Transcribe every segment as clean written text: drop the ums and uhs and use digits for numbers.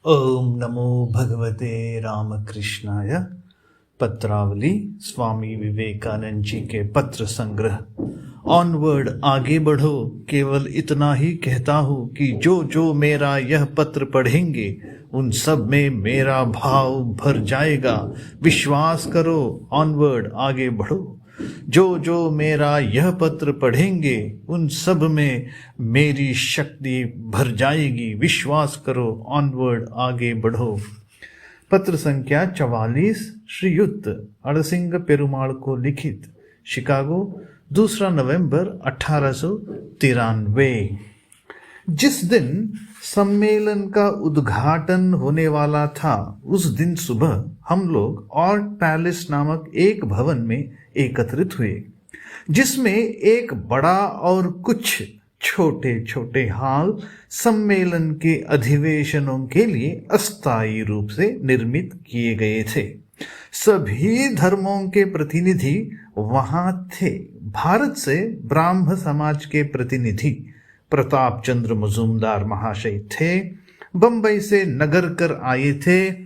ओम नमो भगवते रामकृष्णाय। पत्रावली स्वामी विवेकानंद जी के पत्र संग्रह। ऑनवर्ड, आगे बढ़ो। केवल इतना ही कहता हूँ कि जो जो मेरा यह पत्र पढ़ेंगे उन सब में मेरा भाव भर जाएगा। विश्वास करो। ऑनवर्ड, आगे बढ़ो। जो जो मेरा यह पत्र पढ़ेंगे उन सब में मेरी शक्ति भर जाएगी। विश्वास करो। ऑनवर्ड, आगे बढ़ो। पत्र संख्या 44, श्रीयुक्त अड़सिंग पेरुमाल को लिखित, शिकागो, 2 नवंबर 1893। जिस दिन सम्मेलन का उद्घाटन होने वाला था उस दिन सुबह हम लोग ऑर्ट पैलेस नामक एक भवन में एकत्रित हुए, जिसमें एक बड़ा और कुछ छोटे छोटे हॉल सम्मेलन के अधिवेशनों के लिए अस्थायी रूप से निर्मित किए गए थे। सभी धर्मों के प्रतिनिधि वहां थे। भारत से ब्राह्म समाज के प्रतिनिधि प्रताप चंद्र मजूमदार महाशय थे। बंबई से नगरकर आए थे।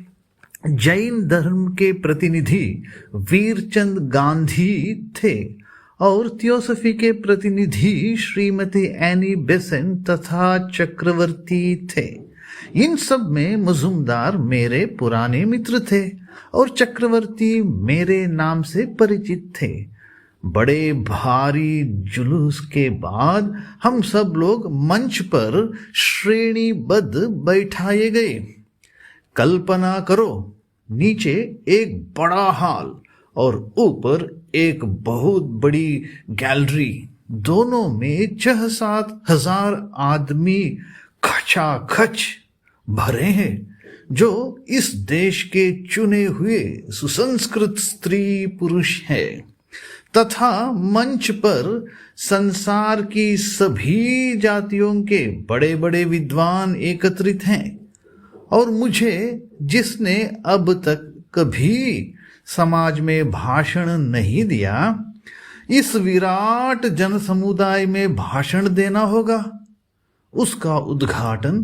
जैन धर्म के प्रतिनिधि वीरचंद गांधी थे और थियोसफी के प्रतिनिधि श्रीमती एनी बेसेंट तथा चक्रवर्ती थे। इन सब में मजूमदार मेरे पुराने मित्र थे और चक्रवर्ती मेरे नाम से परिचित थे। बड़े भारी जुलूस के बाद हम सब लोग मंच पर श्रेणीबद्ध बैठाए गए। कल्पना करो, नीचे एक बड़ा हॉल और ऊपर एक बहुत बड़ी गैलरी। दोनों में 6-7 हजार आदमी खचाखच भरे हैं, जो इस देश के चुने हुए सुसंस्कृत स्त्री पुरुष हैं, तथा मंच पर संसार की सभी जातियों के बड़े बड़े विद्वान एकत्रित हैं। और मुझे, जिसने अब तक कभी समाज में भाषण नहीं दिया, इस विराट जन समुदाय में भाषण देना होगा। उसका उद्घाटन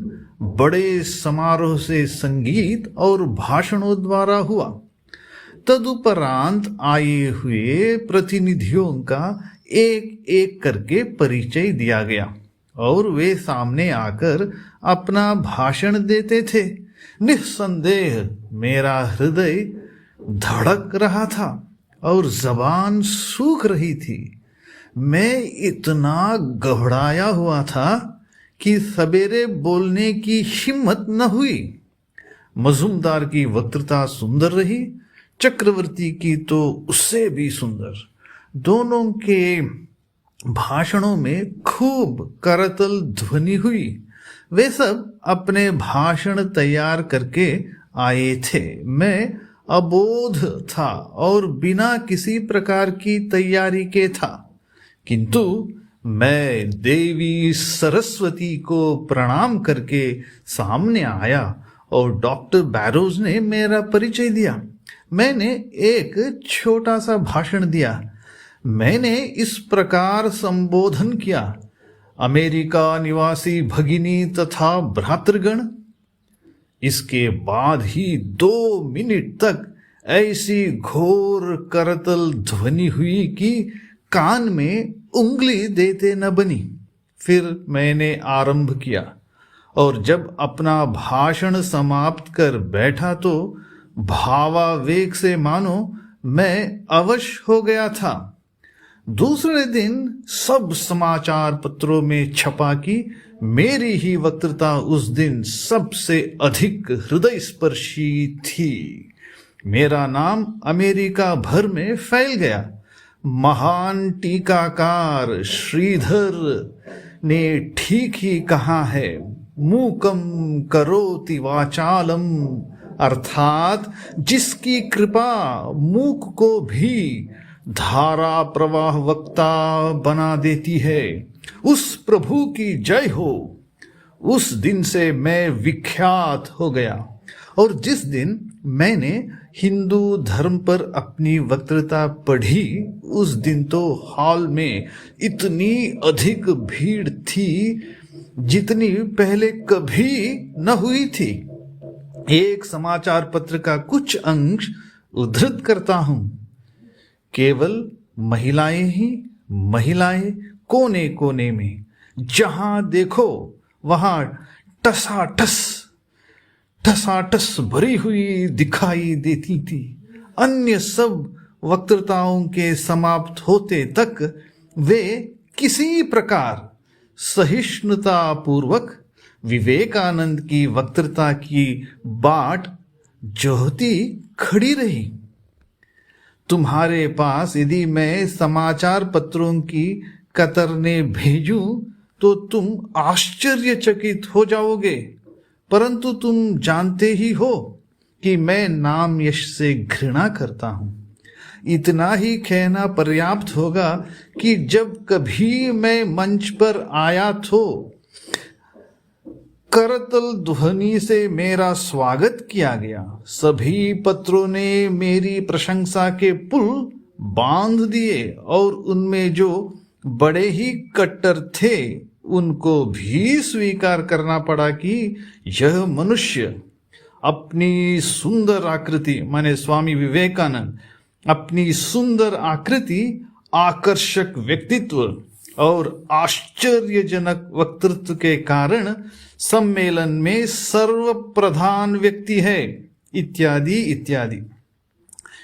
बड़े समारोह से संगीत और भाषणों द्वारा हुआ। तदुपरांत आए हुए प्रतिनिधियों का एक एक करके परिचय दिया गया और वे सामने आकर अपना भाषण देते थे। निस्संदेह मेरा हृदय धड़क रहा था और जबान सूख रही थी। मैं इतना घबराया हुआ था कि सवेरे बोलने की हिम्मत न हुई। मजूमदार की वक्तृता सुंदर रही, चक्रवर्ती की तो उससे भी सुंदर। दोनों के भाषणों में खूब करतल ध्वनि हुई। वे सब अपने भाषण तैयार करके आए थे। मैं अबोध था और बिना किसी प्रकार की तैयारी के था, किंतु मैं देवी सरस्वती को प्रणाम करके सामने आया और डॉक्टर बैरोज ने मेरा परिचय दिया। मैंने एक छोटा सा भाषण दिया। मैंने इस प्रकार संबोधन किया, अमेरिका निवासी भगिनी तथा भ्रातृगण। इसके बाद ही 2 मिनट तक ऐसी घोर करतल ध्वनि हुई कि कान में उंगली देते न बनी। फिर मैंने आरंभ किया और जब अपना भाषण समाप्त कर बैठा तो भावावेग से मानो मैं अवश हो गया था। दूसरे दिन सब समाचार पत्रों में छपा कि मेरी ही वक्तृता उस दिन सबसे अधिक हृदय स्पर्शी थी। मेरा नाम अमेरिका भर में फैल गया। महान टीकाकार श्रीधर ने ठीक ही कहा है, मूकम करोति वाचालम, अर्थात जिसकी कृपा मूक को भी धारा प्रवाह वक्ता बना देती है, उस प्रभु की जय हो। उस दिन से मैं विख्यात हो गया और जिस दिन मैंने हिंदू धर्म पर अपनी वक्तृता पढ़ी, उस दिन तो हॉल में इतनी अधिक भीड़ थी जितनी पहले कभी न हुई थी। एक समाचार पत्र का कुछ अंश उद्धृत करता हूं। केवल महिलाएं ही महिलाएं, कोने कोने में जहां देखो वहां टसाटस ठसाठस भरी हुई दिखाई देती थी। अन्य सब वक्तृताओं के समाप्त होते तक वे किसी प्रकार सहिष्णुता पूर्वक विवेकानंद की वक्तृता की बाट जोहती खड़ी रही। तुम्हारे पास यदि मैं समाचार पत्रों की कतरने भेजूं तो तुम आश्चर्यचकित हो जाओगे, परंतु तुम जानते ही हो कि मैं नाम यश से घृणा करता हूं। इतना ही कहना पर्याप्त होगा कि जब कभी मैं मंच पर आया तो करतल ध्वनि से मेरा स्वागत किया गया। सभी पत्रों ने मेरी प्रशंसा के पुल बांध दिए और उनमें जो बड़े ही कट्टर थे उनको भी स्वीकार करना पड़ा कि यह मनुष्य अपनी सुंदर आकृति, माने स्वामी विवेकानंद, अपनी सुंदर आकृति, आकर्षक व्यक्तित्व और आश्चर्यजनक वक्तृत्व के कारण सम्मेलन में सर्वप्रधान व्यक्ति है, इत्यादि इत्यादि।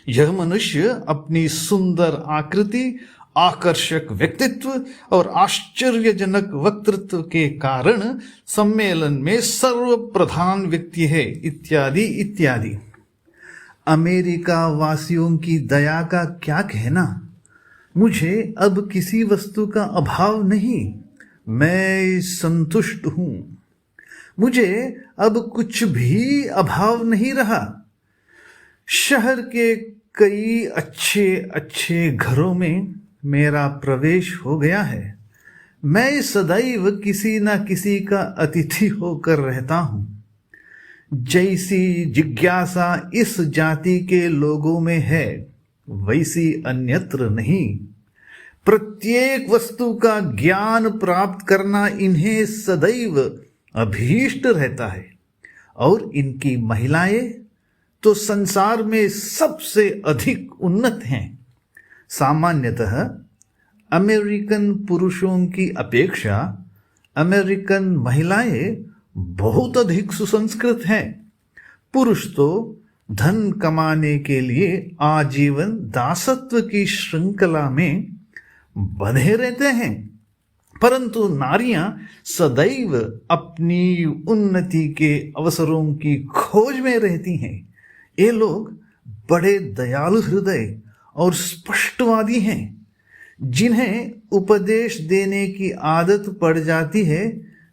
यह मनुष्य अपनी सुंदर आकृति, आकर्षक व्यक्तित्व और आश्चर्यजनक वक्तृत्व के कारण सम्मेलन में सर्वप्रधान व्यक्ति है, इत्यादि इत्यादि। अमेरिका वासियों की दया का क्या कहना। मुझे अब किसी वस्तु का अभाव नहीं, मैं संतुष्ट हूं। मुझे अब कुछ भी अभाव नहीं रहा। शहर के कई अच्छे अच्छे घरों में मेरा प्रवेश हो गया है। मैं सदैव किसी न किसी का अतिथि होकर रहता हूं। जैसी जिज्ञासा इस जाति के लोगों में है वैसी अन्यत्र नहीं। प्रत्येक वस्तु का ज्ञान प्राप्त करना इन्हें सदैव अभीष्ट रहता है और इनकी महिलाएं तो संसार में सबसे अधिक उन्नत हैं। सामान्यतः अमेरिकन पुरुषों की अपेक्षा अमेरिकन महिलाएं बहुत अधिक सुसंस्कृत हैं। पुरुष तो धन कमाने के लिए आजीवन दासत्व की श्रृंखला में बंधे रहते हैं, परंतु नारियां सदैव अपनी उन्नति के अवसरों की खोज में रहती हैं। ये लोग बड़े दयालु हृदय और स्पष्टवादी हैं। जिन्हें उपदेश देने की आदत पड़ जाती है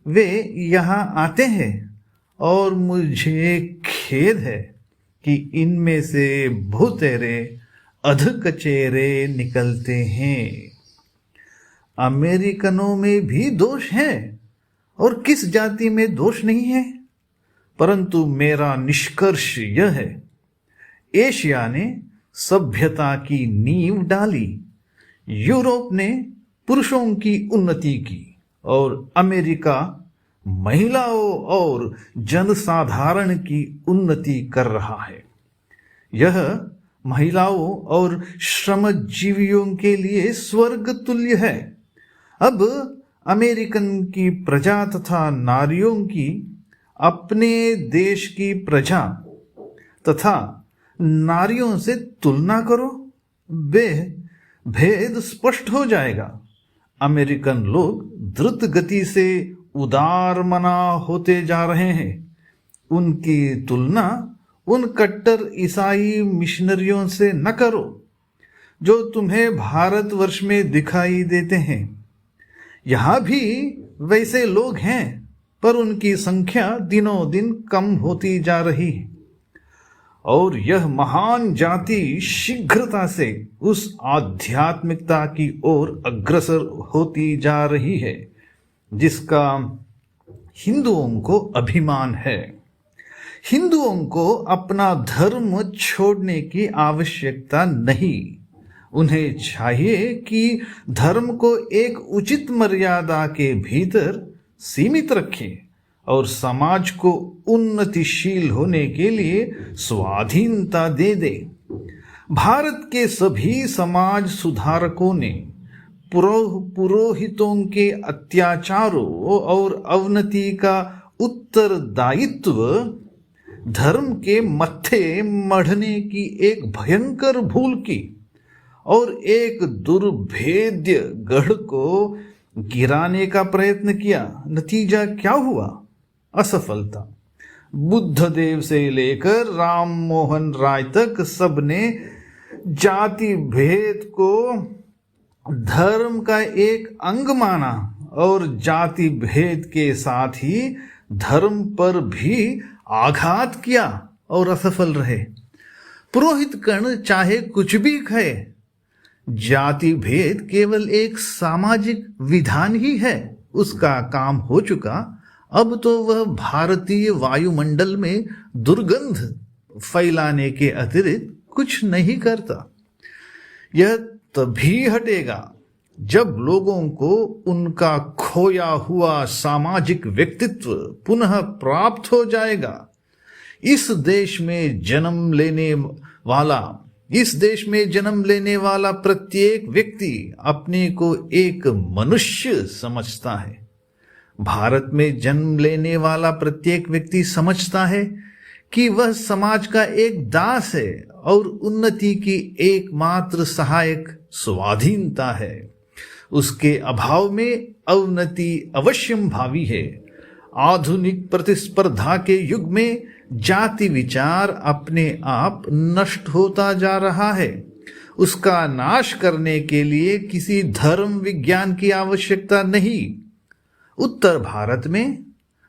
वे यहाँ आते हैं और मुझे खेद है कि इनमें से भूतेरे अधकचेरे निकलते हैं। अमेरिकनों में भी दोष है और किस जाति में दोष नहीं है, परंतु मेरा निष्कर्ष यह है, एशिया ने सभ्यता की नींव डाली, यूरोप ने पुरुषों की उन्नति की और अमेरिका महिलाओं और जनसाधारण की उन्नति कर रहा है। यह महिलाओं और श्रमजीवियों के लिए स्वर्ग तुल्य है। अब अमेरिकन की प्रजा तथा नारियों की अपने देश की प्रजा तथा नारियों से तुलना करो, भेद स्पष्ट हो जाएगा। अमेरिकन लोग द्रुत गति से उदारमना होते जा रहे हैं। उनकी तुलना उन कट्टर ईसाई मिशनरियों से न करो जो तुम्हें भारतवर्ष में दिखाई देते हैं। यहाँ भी वैसे लोग हैं, पर उनकी संख्या दिनों दिन कम होती जा रही है और यह महान जाति शीघ्रता से उस आध्यात्मिकता की ओर अग्रसर होती जा रही है जिसका हिंदुओं को अभिमान है। हिंदुओं को अपना धर्म छोड़ने की आवश्यकता नहीं। उन्हें चाहिए कि धर्म को एक उचित मर्यादा के भीतर सीमित रखें और समाज को उन्नतिशील होने के लिए स्वाधीनता दे दे। भारत के सभी समाज सुधारकों ने पुरोहितों के अत्याचारों और अवनति का उत्तरदायित्व धर्म के मत्थे मढ़ने की एक भयंकर भूल की और एक दुर्भेद्य गढ़ को गिराने का प्रयत्न किया। नतीजा क्या हुआ? असफलता। बुद्ध देव से लेकर राम मोहन राय तक सबने जाति भेद को धर्म का एक अंग माना और जाति भेद के साथ ही धर्म पर भी आघात किया और असफल रहे। पुरोहित कण चाहे कुछ भी कहे, जाति भेद केवल एक सामाजिक विधान ही है। उसका काम हो चुका। अब तो वह भारतीय वायुमंडल में दुर्गंध फैलाने के अतिरिक्त कुछ नहीं करता। यह तभी हटेगा जब लोगों को उनका खोया हुआ सामाजिक व्यक्तित्व पुनः प्राप्त हो जाएगा। इस देश में जन्म लेने वाला प्रत्येक व्यक्ति अपने को एक मनुष्य समझता है। भारत में जन्म लेने वाला प्रत्येक व्यक्ति समझता है कि वह समाज का एक दास है और उन्नति की एकमात्र सहायक स्वाधीनता है। उसके अभाव में अवनति अवश्यम भावी है। आधुनिक प्रतिस्पर्धा के युग में जाति विचार अपने आप नष्ट होता जा रहा है। उसका नाश करने के लिए किसी धर्म विज्ञान की आवश्यकता नहीं। उत्तर भारत में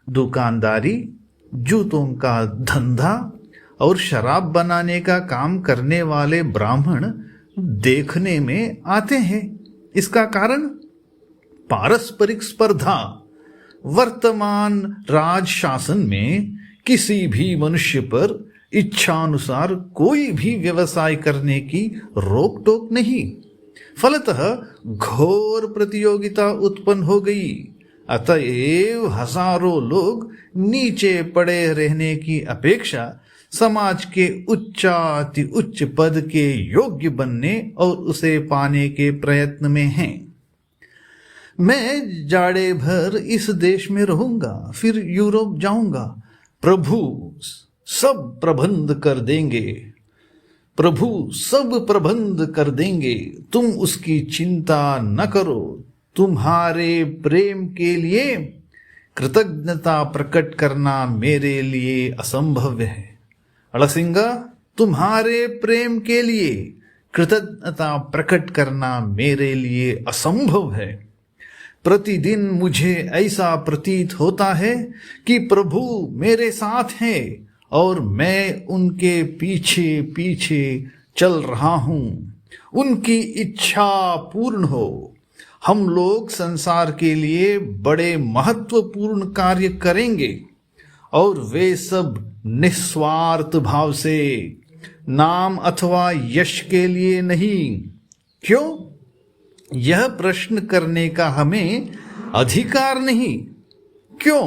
दुकानदारी, जूतों का धंधा और शराब बनाने का काम करने वाले ब्राह्मण देखने में आते हैं। इसका कारण पारस्परिक स्पर्धा। वर्तमान राज शासन में किसी भी मनुष्य पर इच्छानुसार कोई भी व्यवसाय करने की रोक टोक नहीं। फलतः घोर प्रतियोगिता उत्पन्न हो गई। अतएव हजारों लोग नीचे पड़े रहने की अपेक्षा समाज के उच्चाति उच्च पद के योग्य बनने और उसे पाने के प्रयत्न में हैं। मैं जाड़े भर इस देश में रहूंगा, फिर यूरोप जाऊंगा। प्रभु सब प्रबंध कर देंगे। प्रभु सब प्रबंध कर देंगे। तुम उसकी चिंता न करो। तुम्हारे प्रेम के लिए कृतज्ञता प्रकट करना मेरे लिए असंभव है। अड़सिंगा, तुम्हारे प्रेम के लिए कृतज्ञता प्रकट करना मेरे लिए असंभव है। प्रतिदिन मुझे ऐसा प्रतीत होता है कि प्रभु मेरे साथ हैं और मैं उनके पीछे पीछे चल रहा हूं। उनकी इच्छा पूर्ण हो। हम लोग संसार के लिए बड़े महत्वपूर्ण कार्य करेंगे और वे सब निस्वार्थ भाव से, नाम अथवा यश के लिए नहीं। क्यों? यह प्रश्न करने का हमें अधिकार नहीं। क्यों?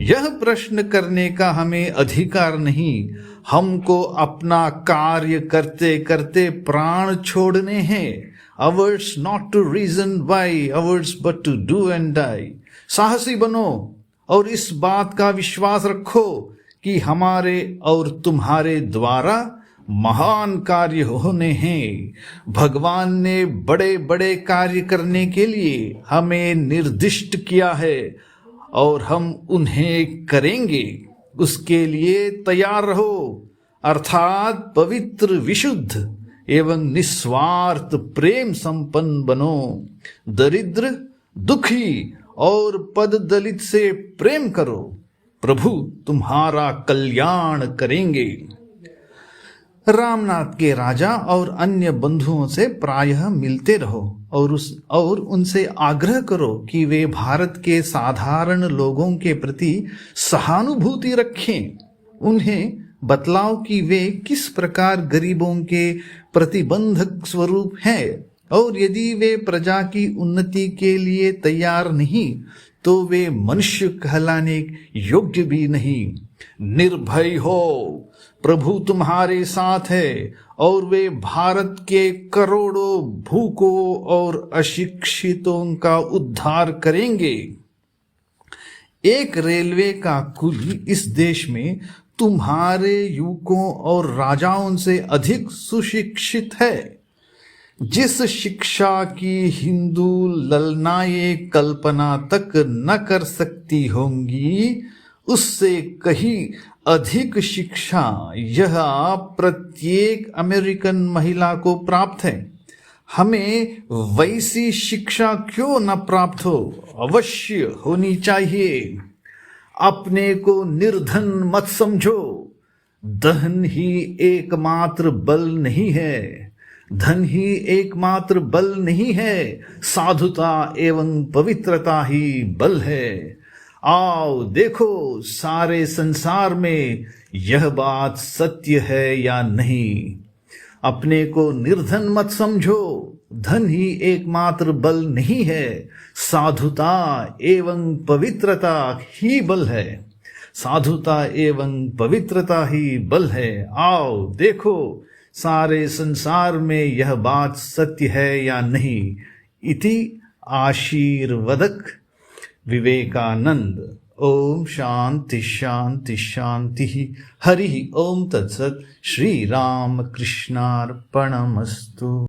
यह प्रश्न करने का हमें अधिकार नहीं। हमको अपना कार्य करते करते प्राण छोड़ने हैं। Ours not to reason why, ours but to do and die. साहसी बनो और इस बात का विश्वास रखो कि हमारे और तुम्हारे द्वारा महान कार्य होने हैं। भगवान ने बड़े बड़े कार्य करने के लिए हमें निर्दिष्ट किया है और हम उन्हें करेंगे। उसके लिए तैयार रहो, अर्थात पवित्र, विशुद्ध एवं निस्वार्थ प्रेम संपन्न बनो। दरिद्र, दुखी और पद दलित से प्रेम करो। प्रभु तुम्हारा कल्याण करेंगे। रामनाथ के राजा और अन्य बंधुओं से प्रायः मिलते रहो और उनसे आग्रह करो कि वे भारत के साधारण लोगों के प्रति सहानुभूति रखें। उन्हें बतलाओ कि वे किस प्रकार गरीबों के प्रतिबंधक स्वरूप हैं और यदि वे प्रजा की उन्नति के लिए तैयार नहीं तो वे मनुष्य कहलाने योग्य भी नहीं। निर्भय हो, प्रभु तुम्हारे साथ है और वे भारत के करोड़ों भूखों और अशिक्षितों का उद्धार करेंगे। एक रेलवे का कुली इस देश में तुम्हारे युवकों और राजाओं से अधिक सुशिक्षित है। जिस शिक्षा की हिंदू ललनाएं कल्पना तक न कर सकती होंगी, उससे कहीं अधिक शिक्षा यह प्रत्येक अमेरिकन महिला को प्राप्त है। हमें वैसी शिक्षा क्यों न प्राप्त हो, अवश्य होनी चाहिए। अपने को निर्धन मत समझो। धन ही एकमात्र बल नहीं है, धन ही एकमात्र बल नहीं है, साधुता एवं पवित्रता ही बल है। आओ देखो सारे संसार में यह बात सत्य है या नहीं। अपने को निर्धन मत समझो। धन ही एकमात्र बल नहीं है, साधुता एवं पवित्रता ही बल है। साधुता एवं पवित्रता ही बल है। आओ देखो सारे संसार में यह बात सत्य है या नहीं। इति आशीर्वदक विवेकानंद। ओम शांति शांति शांति। हरि ओम तत्सत। श्री राम कृष्णार्पणमस्तु।